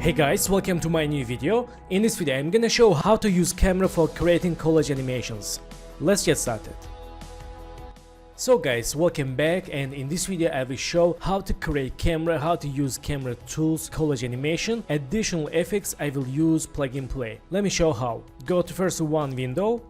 Hey guys, welcome to my new video. In this video I'm gonna show how to use camera for creating collage animations. Let's get started. So guys, welcome back, and in this video I will show how to create camera, how to use camera tools, collage animation, additional effects. I will use plug and play. Let me show how. Go to first one window,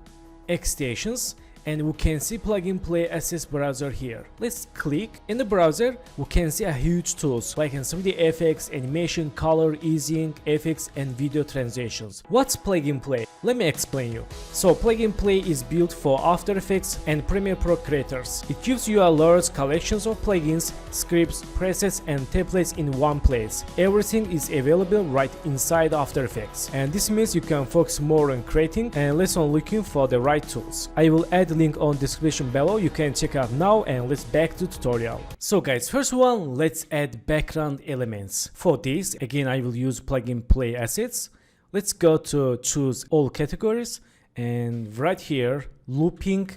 extensions, and we can see plug and play assets browser here. Let's click in the browser. We can see a huge tools like 3D effects, animation, color, easing, effects, and video transitions. What's plug and play? Let me explain you. So plug and play is built for After Effects and Premiere Pro creators. It gives you a large collections of plugins, scripts, presets, and templates in one place. Everything is available right inside After Effects, and this means you can focus more on creating and less on looking for the right tools. I will add link on description below, you can check out now, and let's back to tutorial. So guys, first one, let's add background elements. For this, again I will use plug and play assets. Let's go to choose all categories, and right here looping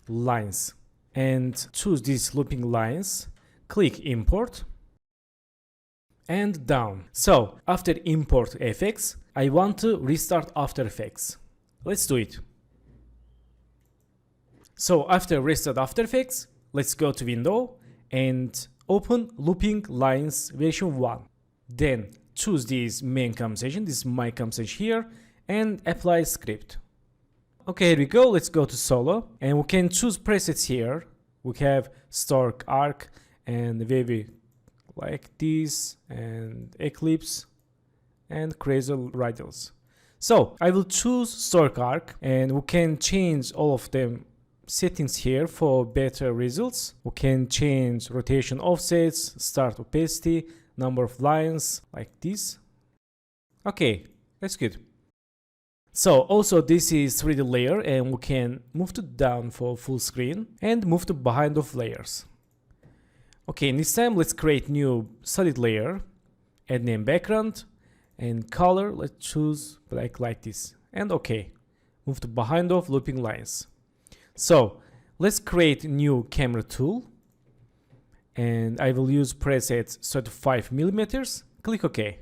lines, and choose these looping lines, click import and down. So after import effects, I want to restart After Effects. Let's do it. So after restart After Effects, let's go to window and open looping lines version 1. Then choose this main conversation, this is my conversation here, and apply script. Okay, here we go. Let's go to solo, and we can choose presets here. We have Stark Arc and wavy like this, and Eclipse and Crazy Radials. So I will choose Stark Arc, and we can change all of them settings here for better results. We can change rotation offsets, start opacity, number of lines like this. Okay, that's good. So also this is 3D layer, and we can move to down for full screen and move to behind of layers. Okay, this time let's create new solid layer, add name background, and color let's choose black like this, and okay, move to behind of looping lines. So let's create new camera tool, and I will use presets 35mm. Click OK,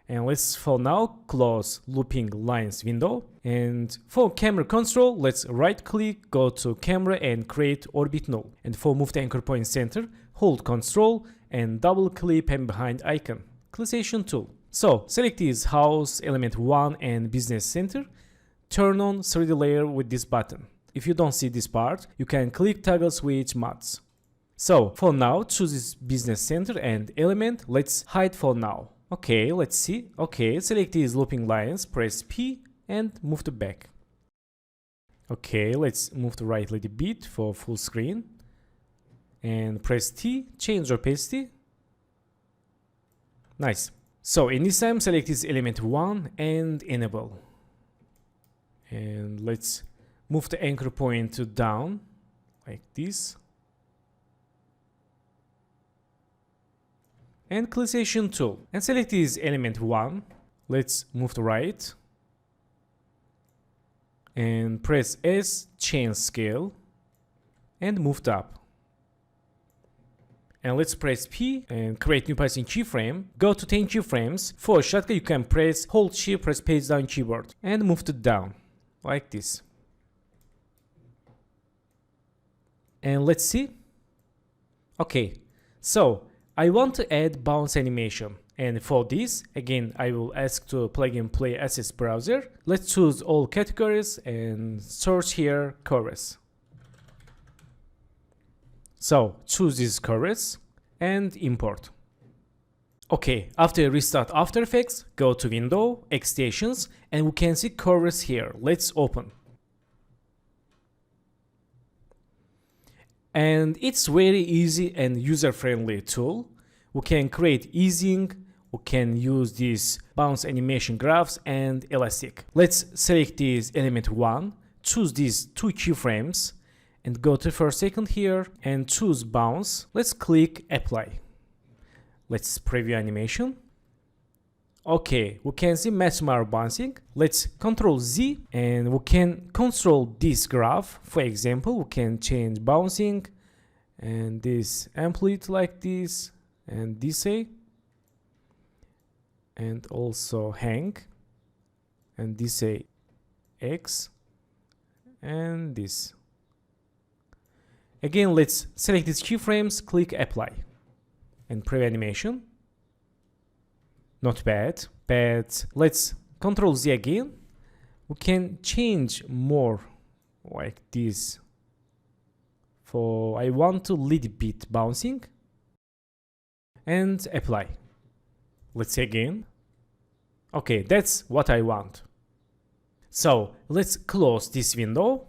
and let's for now close looping lines window. And for camera control, let's right click, go to camera and create orbit null. And for move the anchor point center, hold Ctrl and double click and behind icon. Collage tool. So select this house, element 1 and business center. Turn on 3D layer with this button. If you don't see this part, you can click toggle switch mods. So for now, choose this business center and element. Let's hide for now. Okay, let's see. Okay, select these looping lines, press P and move to back. Okay, let's move to right a little bit for full screen. And press T, change opacity. Nice. So in this time, select this element 1 and enable. And let's move the anchor point to down like this. And collage tool. And select this element 1. Let's move to right. And press S, change scale. And move to up. And let's press P and create new passing keyframe. Go to 10 keyframes. For shortcut, you can press hold shift, press page down keyboard. And move to down like this. And let's see. Okay, so I want to add bounce animation, and for this again I will ask to plug and play assets browser. Let's choose all categories and search here chorus. So choose this chorus and import. Okay, after restart After Effects, go to window, extensions, and we can see chorus here. Let's open. And it's very easy and user-friendly tool. We can create easing, we can use these bounce animation graphs and elastic. Let's select this element 1, choose these 2 keyframes, and go to first second here and choose bounce. Let's click apply. Let's preview animation. Okay, we can see maximum bouncing. Let's Ctrl Z and we can control this graph. For example, we can change bouncing and this amplitude like this and this and also hang, and this say X, and this. Again, let's select these keyframes, click apply, and preview animation. Not bad, but let's Ctrl Z again. We can change more like this. For I want to little bit bouncing, and apply. Let's say again. Okay, that's what I want. So let's close this window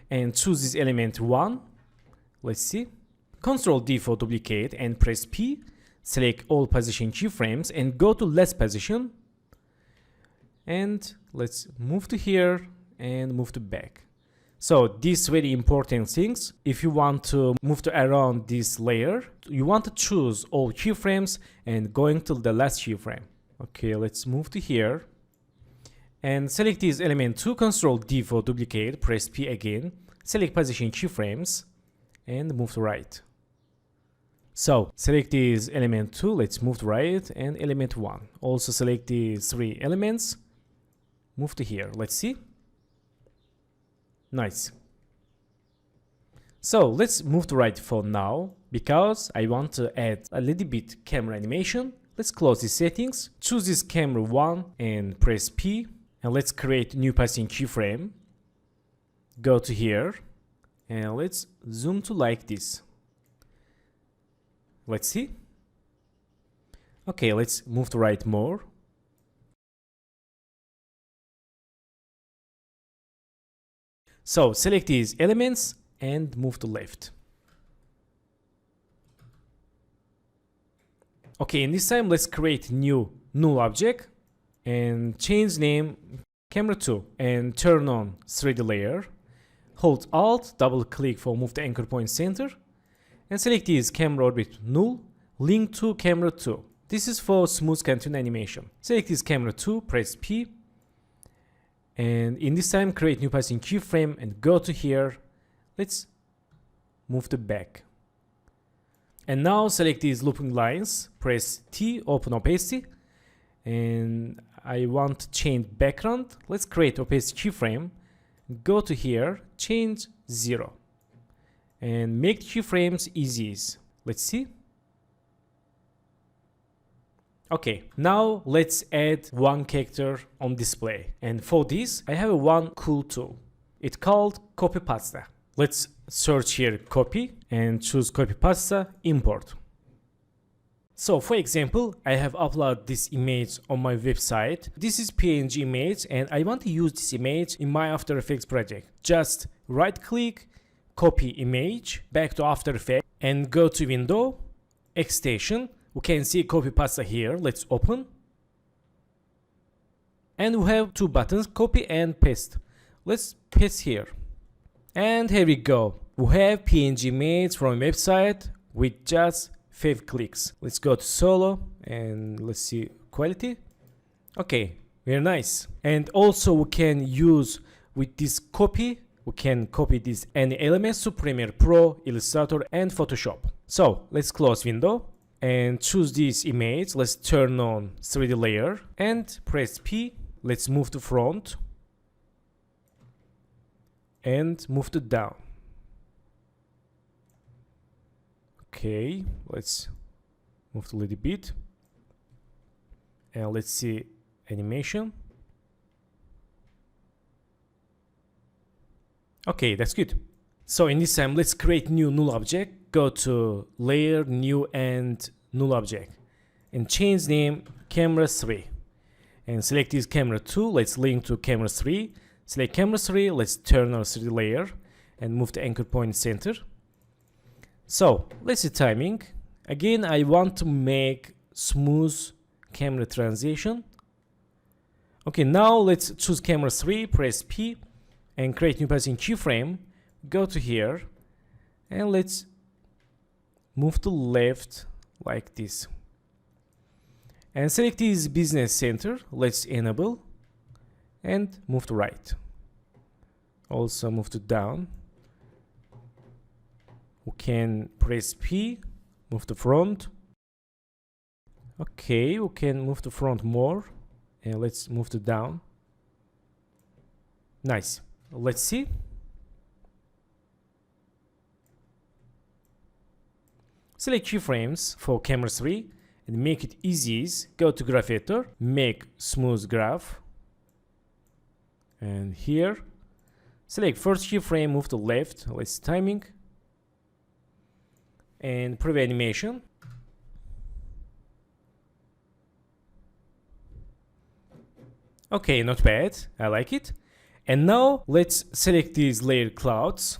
and choose this element 1. Let's see. Ctrl D for duplicate and press P. Select all position keyframes and go to last position. And let's move to here and move to back. So these very important things. If you want to move to around this layer, you want to choose all keyframes and going to the last keyframe. Okay, let's move to here. And select this element 2, Ctrl D for duplicate, press P again, select position keyframes, and move to right. So select this element 2, let's move to right, and element 1. Also select these 3 elements, move to here, let's see. Nice. So let's move to right for now, because I want to add a little bit camera animation. Let's close these settings, choose this camera 1 and press P. And let's create new passing keyframe. Go to here and let's zoom to like this. Let's see. Okay, let's move to right more. So select these elements and move to left. Okay, and this time let's create new null object. And change name camera 2 and turn on 3D layer. Hold Alt, double click for move the anchor point center, and select this camera orbit null, link to camera 2. This is for smooth continue animation. Select this camera 2, press P, and in this time create new passing keyframe and go to here. Let's move to back. And now select these looping lines, press T, open opacity, and I want to change background. Let's create opacity keyframe. Go to here, change 0, and make keyframes easy. Let's see. Okay, now let's add one character on display. And for this, I have one cool tool. It's called copy pasta. Let's search here copy and choose copy pasta, import. So for example, I have uploaded this image on my website. This is PNG image and I want to use this image in my After Effects project. Just right click, copy image, back to After Effects and go to window, extension. We can see copy pasta here. Let's open. And we have 2 buttons, copy and paste. Let's paste here. And here we go. We have PNG image from website with just 5 clicks. Let's go to solo and let's see quality. Okay, very nice. And also we can use with this copy, we can copy this any elements to Premiere Pro, Illustrator and Photoshop. So let's close window and choose this image. Let's turn on 3D layer and press P. Let's move to front and move to down. Okay, let's move to a little bit and let's see animation. Okay, that's good. So in this time, let's create new null object. Go to layer, new and null object and change name camera 3 and select this camera 2. Let's link to camera 3. Select camera 3. Let's turn on 3D layer and move the anchor point center. So let's see timing. Again, I want to make smooth camera transition. Okay, now let's choose camera 3, press P and create new passing keyframe. Go to here and let's move to left like this. And select this business center. Let's enable and move to right. Also move to down. We can press P, move to front. Okay, we can move to front more, and let's move to down. Nice. Let's see. Select keyframes for camera 3 and make it easy. Go to graph editor, make smooth graph, and here select first keyframe, move to left, let's timing, and preview animation. Okay, not bad, I like it. And now let's select these layered clouds,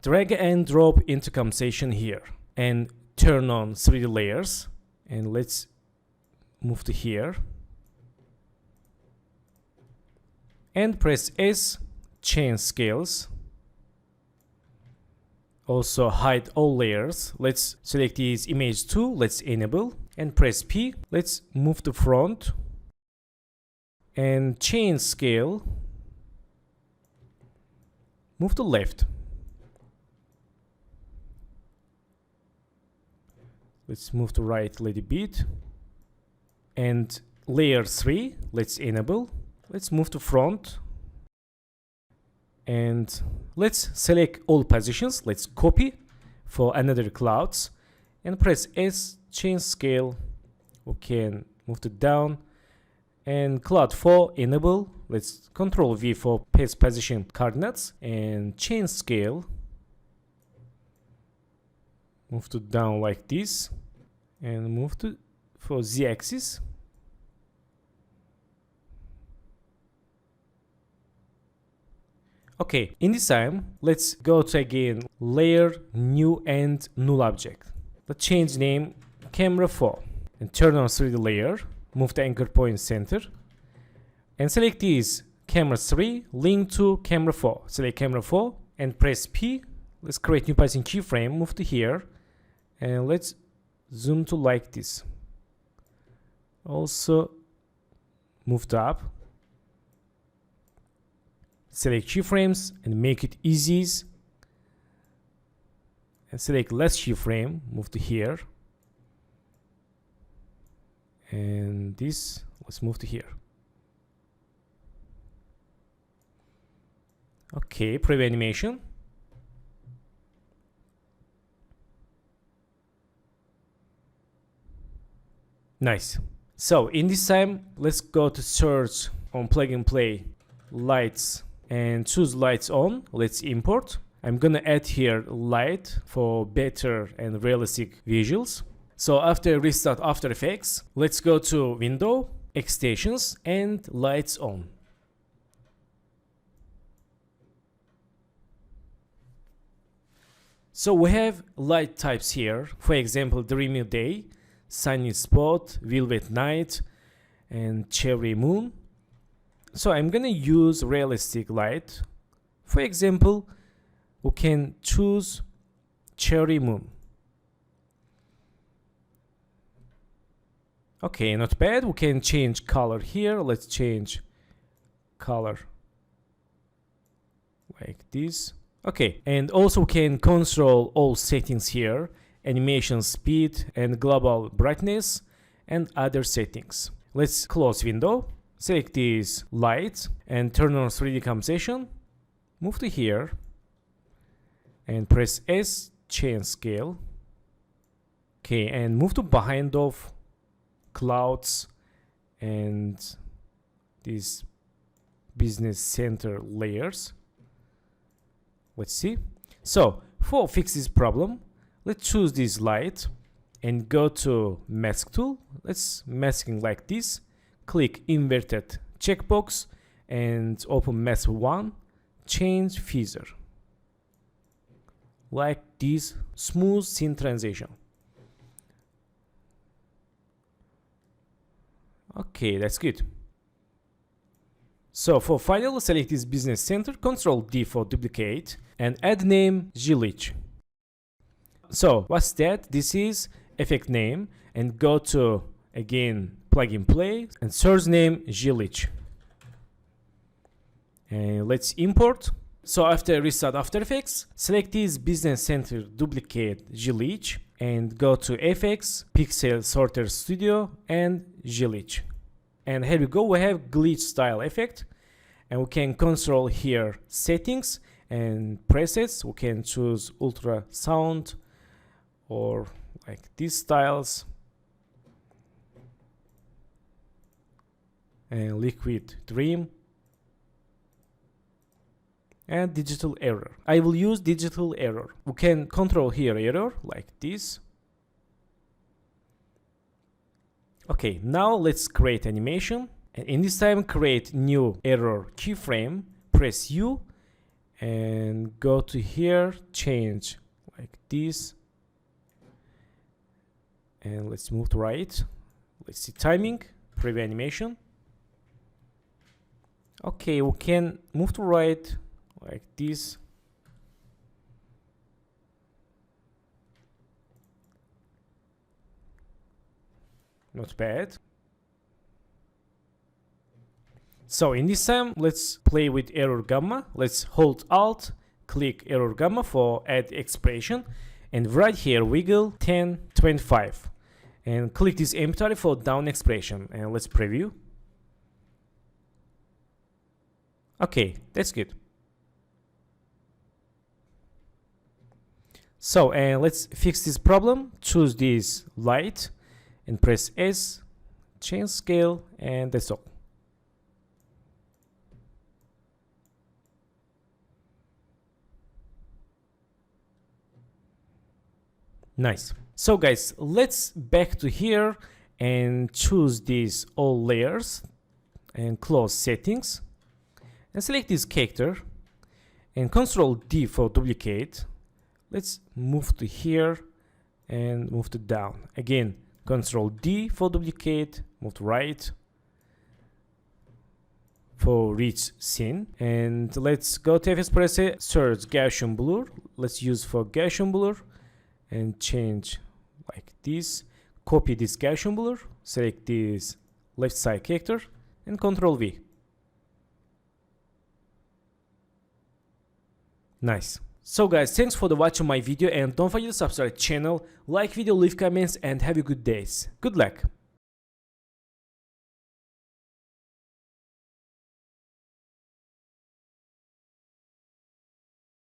drag and drop into compensation here, and turn on 3D layers, and let's move to here, and press S, change scales, also hide all layers. Let's select these image 2, let's enable, and press P. Let's move to front and change scale, move to left. Let's move to right a little bit. And layer 3, let's enable. Let's move to front. And let's select all positions. Let's copy for another clouds. And press S, change scale. We can move to down. And cloud 4, enable. Let's Control V for paste position coordinates. And change scale. Move to down like this. And move to for Z-axis. Okay, in this time, let's go to again layer, new and null object. Let's change name camera 4 and turn on 3D layer, move the anchor point center, and select these camera 3, link to camera 4. Select camera 4 and press P. Let's create new position keyframe, move to here, and let's zoom to like this. Also move to up. Select keyframes and make it easy. And select last keyframe, move to here. And this, let's move to here. Okay, preview animation. Nice. So in this time, let's go to search on plug and play lights and choose lights on. Let's import. I'm gonna add here light for better and realistic visuals. So after restart After Effects, let's go to Window, Extensions, and Lights On. So we have light types here. For example, dreamy day, sunny spot, velvet night, and cherry moon. So I'm gonna use realistic light. For example, we can choose cherry moon. Okay, not bad. We can change color here. Let's change color like this. Okay, and also we can control all settings here, animation speed and global brightness and other settings. Let's close window, select this light and turn on 3D compensation, move to here and press S, change scale. Okay, and move to behind of clouds and these business center layers. Let's see. So for fix this problem, let's choose this light and go to mask tool. Let's masking like this. Click inverted checkbox and open mask 1, change feather. Like this, smooth scene transition. Okay, that's good. So for final, select this business center, Ctrl D for duplicate, and add name Collage. So what's that? This is effect name, and go to again plug and play and search name Collage. And let's import. So after restart After Effects, select this business center, duplicate Collage, and go to FX, Pixel Sorter Studio, and Glitch. And here we go, we have glitch style effect, and we can control here settings and presets. We can choose ultrasound or like these styles, and liquid dream, and digital error. I will use digital error. We can control here error like this. Okay, now let's create animation, and in this time create new error keyframe, press U and go to here, change like this, and let's move to right. Let's see timing, preview animation. Okay, we can move to right like this. Not bad. So in this time, let's play with error gamma. Let's hold Alt, click error gamma for add expression, and right here wiggle 10, 25, and click this empty for down expression, and let's preview. Okay, that's good. So, and let's fix this problem. Choose this light and press S, change scale, and that's all. Nice. So guys, let's back to here and choose these all layers and close settings and select this character and Control D for duplicate. Let's move to here and move to down. Again, Control D for duplicate, move to right for reach scene. And let's go to FX preset, search Gaussian blur. Let's use for Gaussian blur and change like this. Copy this Gaussian blur, select this left side character and Control V. Nice. So guys, thanks for watching my video, and don't forget to subscribe to the channel, like video, leave comments, and have a good days. Good luck.